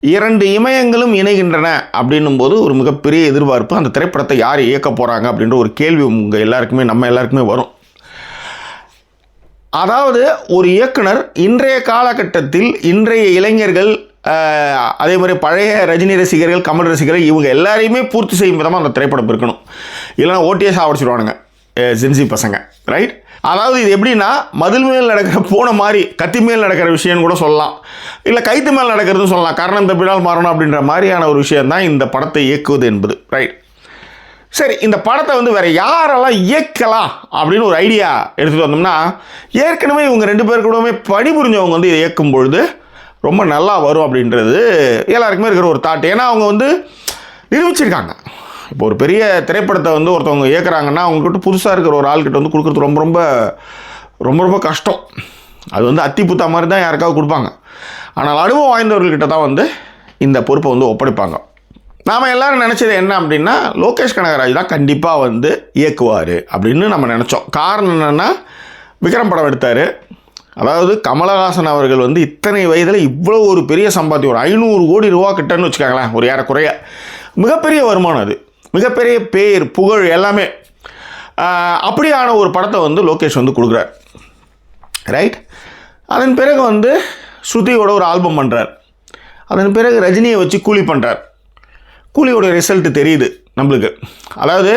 2 இமயங்களும் இணைகின்றன அப்படின்னும் போது ஒரு மிகப்பெரிய எதிர்பார்ப்பு, அந்த திரைப்படத்தை யார் இயக்க போகிறாங்க அப்படின்ற ஒரு கேள்வி உங்கள் எல்லாருக்குமே நம்ம எல்லாருக்குமே வரும். அதாவது ஒரு இயக்குனர் இன்றைய காலகட்டத்தில் இன்றைய இளைஞர்கள், அதே மாதிரி பழைய ரஜினி ரசிகர்கள், கமல் ரசிகர்கள், இவங்க எல்லாரையுமே பூர்த்தி செய்யும் விதமாக அந்த திரைப்படம் இருக்கணும். இல்லைனா ஓட்டியே சாவடிச்சிடுவானுங்க ஜென்சி பசங்க, ரைட்? அதாவது இது எப்படின்னா, மதில் மேல் நடக்கிற போன மாதிரி கத்தி மேல் நடக்கிற விஷயம்னு கூட சொல்லலாம், இல்லை கைத்து மேல் நடக்கிறதுன்னு சொல்லலாம். காரணம் தப்பினால் மாறணும் அப்படின்ற மாதிரியான ஒரு விஷயந்தான் இந்த படத்தை இயக்குவது என்பது, ரைட்? சரி, இந்த படத்தை வந்து வேறு யாரெல்லாம் இயக்கலாம் அப்படின்னு ஒரு ஐடியா எடுத்துகிட்டு வந்தோம்னா, ஏற்கனவே இவங்க 2 பேர் கூடவே பணிபுரிஞ்சவங்க வந்து இதை இயக்கும் பொழுது ரொம்ப நல்லா வரும் அப்படின்றது எல்லாருக்குமே இருக்கிற ஒரு தாட். ஏன்னா அவங்க வந்து நிரூபிச்சிருக்காங்க. இப்போ ஒரு பெரிய திரைப்படத்தை வந்து ஒருத்தவங்க இயக்குறாங்கன்னா அவங்கக்கிட்ட புதுசாக இருக்கிற ஒரு ஆள்கிட்ட வந்து கொடுக்குறது ரொம்ப ரொம்ப ரொம்ப ரொம்ப கஷ்டம். அது வந்து அத்தி புத்தா மாதிரி தான் யாருக்காவது கொடுப்பாங்க. ஆனால் அனுபவம் வாய்ந்தவர்கள்கிட்ட தான் வந்து இந்த பொறுப்பை வந்து ஒப்படைப்பாங்க. நாம் எல்லோரும் நினச்சது என்ன அப்படின்னா, லோகேஷ் கனகராஜ் தான் கண்டிப்பாக வந்து இயக்குவார் அப்படின்னு நம்ம நினச்சோம். காரணம் என்னென்னா, விக்ரம் படம் எடுத்தார். அதாவது கமலஹாசன் அவர்கள் வந்து இத்தனை வயதில் இவ்வளோ ஒரு பெரிய சம்பாத்தியம், ஒரு 500 கோடி ரூபா கிட்டன்னு வச்சுக்காங்களேன், ஒரு ஏறக்குறைய மிகப்பெரிய வருமானம், அது மிகப்பெரிய பேர் புகழ் எல்லாமே. அப்படியான ஒரு படத்தை வந்து லோகேஷ் வந்து கொடுக்குறார், ரைட்? அதன் பிறகு வந்து ஸ்ருதியோட ஒரு ஆல்பம் பண்ணுறார். அதன் பிறகு ரஜினியை வச்சு கூலி பண்ணுறார். கூலியோட ரிசல்ட்டு தெரியுது நம்மளுக்கு. அதாவது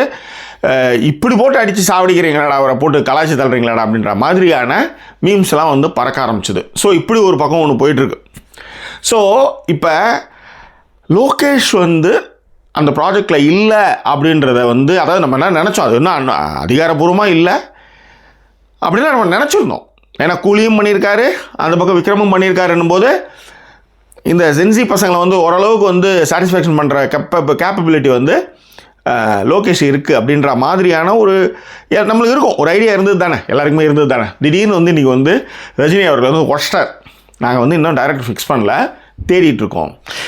இப்படி போட்டு அடித்து சாவடிக்கிறீங்களாடா, அவரை போட்டு கலாச்சி தள்ளுறீங்களாடா அப்படின்ற மாதிரியான மீம்ஸ்லாம் வந்து பறக்க ஆரம்பிச்சுது. ஸோ இப்படி ஒரு பக்கம் ஒன்று போயிட்டுருக்கு. ஸோ இப்போ லோகேஷ் வந்து அந்த ப்ராஜெக்டில் இல்லை அப்படின்றத வந்து, அதாவது நம்ம என்ன நினச்சோம், அது இன்னும் அதிகாரப்பூர்வமாக இல்லை அப்படின்னு நம்ம நினச்சிருந்தோம். ஏன்னா கூலியும் பண்ணியிருக்காரு, அந்த பக்கம் விக்ரமும் பண்ணியிருக்காருன்னும் போது இந்த ஜென்சி பசங்களை வந்து ஓரளவுக்கு வந்து சாட்டிஸ்ஃபேக்ஷன் பண்ணுற கேப்பபிலிட்டி வந்து லோகேஷ் இருக்குது அப்படின்ற மாதிரியான ஒரு நம்மளுக்கு இருக்கும், ஒரு ஐடியா இருந்தது தானே, எல்லாருக்குமே இருந்தது தானே. திடீர்னு வந்து இன்றைக்கி வந்து ரஜினி அவர்கள் வந்து ஒஸ்டர், நாங்கள் வந்து இன்னும் டைரக்டர் ஃபிக்ஸ் பண்ணல, தேடிட்டுருக்கோம்.